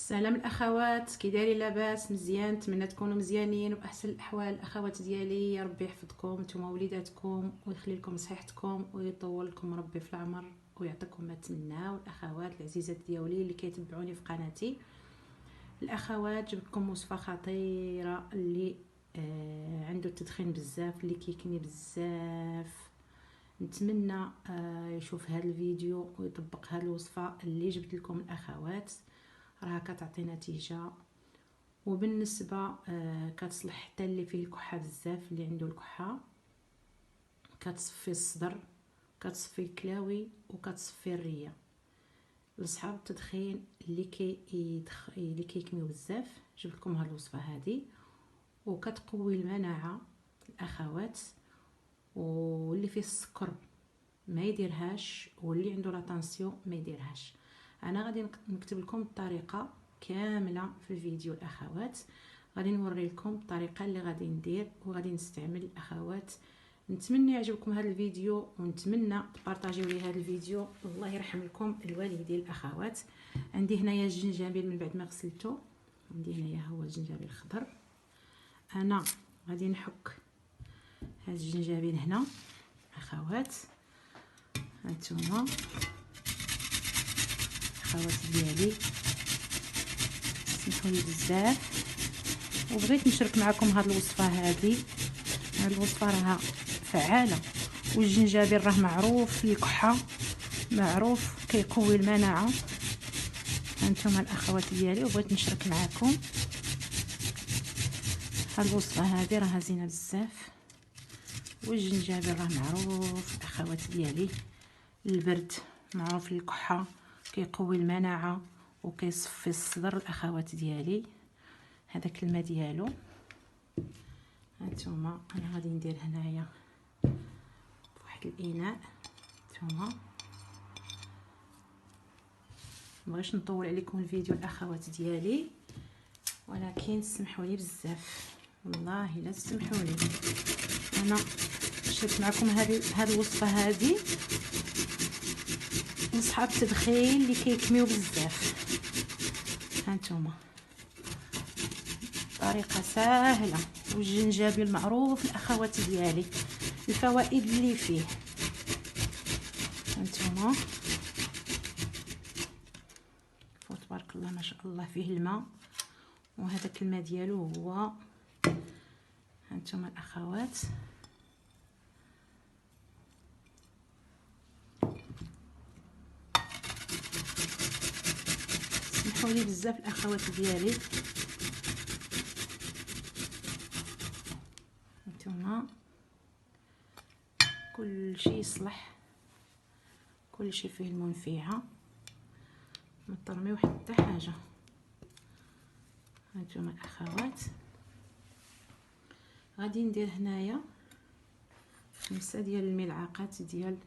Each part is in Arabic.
سلام الاخوات، كي دايرين؟ لاباس؟ مزيان؟ نتمنى تكونوا مزيانين وباحسن الاحوال. الاخوات ديالي يا ربي يحفظكم نتوما وليداتكم ويخلي لكم صحتكم ويطول لكم ربي في العمر ويعطيكم ما تمناو. الاخوات العزيزات ديالي اللي كيتبعوني في قناتي، الاخوات جبت لكم وصفه خطيره اللي عنده التدخين بزاف، اللي كيكني بزاف. نتمنى يشوف هذا الفيديو ويطبق هذه الوصفه اللي جبت لكم الاخوات، راها كتعطي نتيجه. وبالنسبه كتصلح حتى اللي فيه الكحه بزاف، اللي عنده الكحه كتصفي الصدر، كتصفي الكلاوي وكتصفي الريه. لصحاب التدخين اللي كيكميو بزاف جبت لكم هذه الوصفه هذه، وكتقوي المناعه الاخوات. واللي فيه السكر ما يديرهاش، واللي عنده لا طانسيون ما يديرهاش. انا غادي نكتب لكم الطريقه كامله في الفيديو الاخوات، غادي نوري لكم الطريقه اللي غادي ندير وغادي نستعمل الاخوات. نتمنى يعجبكم هذا الفيديو ونتمنى تبارطاجيو لي هذا الفيديو. الله يرحم لكم الوالدين الاخوات. عندي هنايا الجنجبيل من بعد ما غسلته، عندي هنايا هو الجنجبيل الخضر. انا غادي نحك هذا الجنجبيل هنا اخوات، هانتوما اخوات ديالي سمحوا لي بزاف. وبغيت نشارك معكم هذه الوصفه هذه الوصفه راها فعاله، والجنجبيل راه معروف في الكحه، معروف كيقوي المناعه. هانتوما الاخوات ديالي، وبغيت نشارك معكم هذه الوصفه هذه راها زينه بزاف. والجنجبيل راه معروف الاخوات ديالي البرد، معروف الكحه، كيقوي المناعه وكيصفي الصدر الاخوات ديالي. هذاك الماء ديالو هانتوما انا غادي ندير هنايا فواحد الاناء. هانتوما مبغيتش نطول عليكم الفيديو الاخوات ديالي، ولكن سمحوا لي بزاف، والله لا تسمحوا لي. انا شريت معكم هذه الوصفه هذه لصحاب التدخين اللي كيكميو بزاف. هانتوما طريقه سهله، والجنجبيل معروف الاخوات ديالي الفوائد اللي فيه. هانتوما تبارك الله ما شاء الله فيه الماء، وهذاك الماء ديالو هو هانتوما الاخوات. سمحوا لي بزاف الاخوات ديالي. هانتوما كل شيء يصلح، كل شيء فيه المنفعه، ما ترميو حتى حاجه. هانتوما الاخوات غادي ندير هنايا 5 ديال الملعقات ديال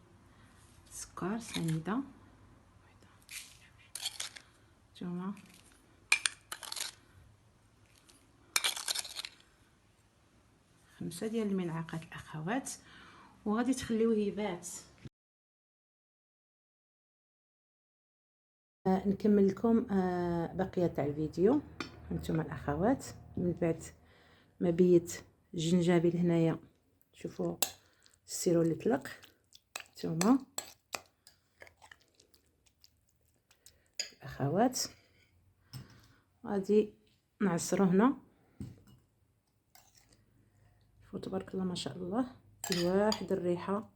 السكر سنيده. هانتوما 5 ديال الملعقات الاخوات، وغادي تخليوه يبات. نكمل لكم بقيه تاع الفيديو. هانتوما الاخوات من بعد ما بيت الجنجبيل هنايا، شوفوا السيرو اللي طلق. هانتوما الاخوات غادي نعصرو هنا. شوفوا تبارك الله ما شاء الله، واحد الريحه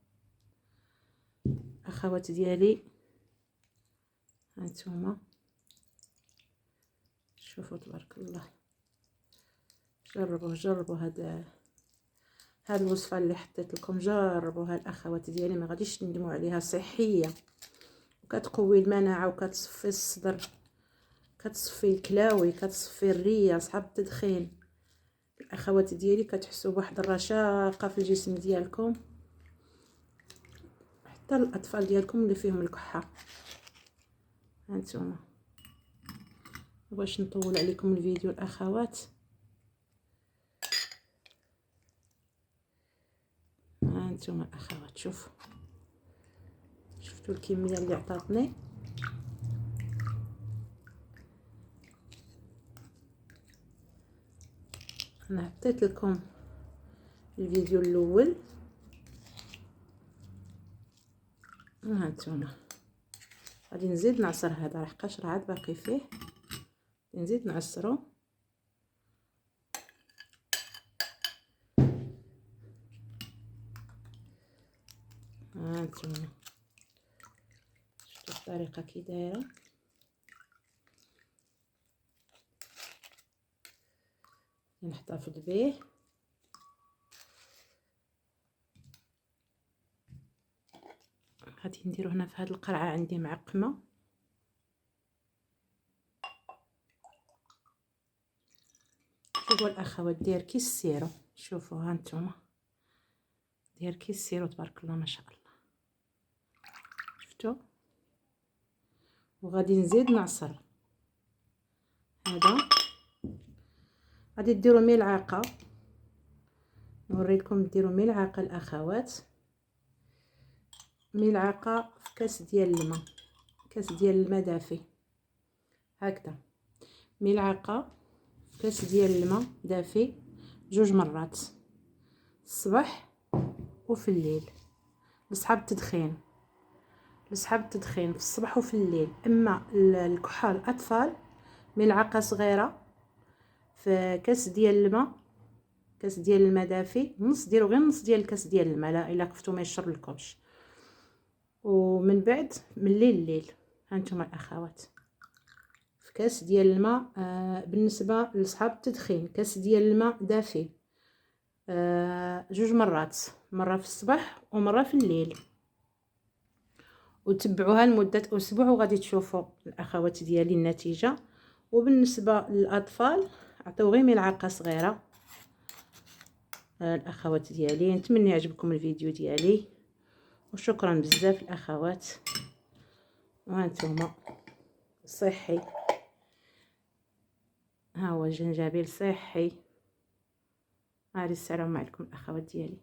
اخوات ديالي. هانتوما شوفوا تبارك الله، جربوا هاد الوصفه اللي حطيت لكم، جربوها الاخوات ديالي ما غاديش تندموا عليها. صحيه وكتقوي المناعه وكتصفي الصدر، كتصفي الكلاوي، كتصفي الريه. صحاب التدخين الاخوات ديالي كتحسوا بواحد الرشاقه في الجسم ديالكم، حتى الاطفال ديالكم اللي فيهم الكحه. هانتوما باش نطول عليكم الفيديو الاخوات. هانتوما الاخوات شفتوا الكميه اللي عطاتني. انا حطيت لكم الفيديو الاول، ها انتوما غادي نزيد نعصر هذا، لحقاش راه عاد باقي فيه، نزيد نعصرو. ها انتوما شفتوا الطريقه كي دايره. نحتفظ به. غادي نديرو هنا في هذه القرعه عندي معقمه، شوفوا الاخوات داير كي السيرو، شوفوا ها انتوما داير كي السيرو تبارك الله ما شاء الله، شفتوا. وغادي نزيد نعصر هذا، غادي ديروا ملعقه، نوريكم ديروا ملعقه الاخوات، ملعقه في كاس ديال الماء، كاس ديال الماء دافي هكذا، ملعقه في كاس ديال الماء دافي 2 مرات الصباح وفي الليل، لصحاب التدخين، لصحاب التدخين في الصباح وفي الليل. اما الكحال الاطفال ملعقه صغيره في كاس ديال الماء، كاس ديال الماء دافي، نص، ديروا غير نص ديال الكاس ديال الماء، لا الا كفتو ما يشرب لكمش. ومن بعد من الليل هانتوما الاخوات في كاس ديال الماء. بالنسبه لصحاب التدخين كاس ديال الماء دافي 2 مرات، مره في الصباح ومره في الليل، وتبعوها لمده اسبوع وغادي تشوفوا الاخوات ديالي النتيجه. وبالنسبه للاطفال عطيو غير ملعقه صغيره. الاخوات ديالي نتمنى يعجبكم الفيديو ديالي، وشكرا بزاف الاخوات. وهانتوما صحي، ها هو الجنجبيل صحي. هذه السلام عليكم الاخوات ديالي.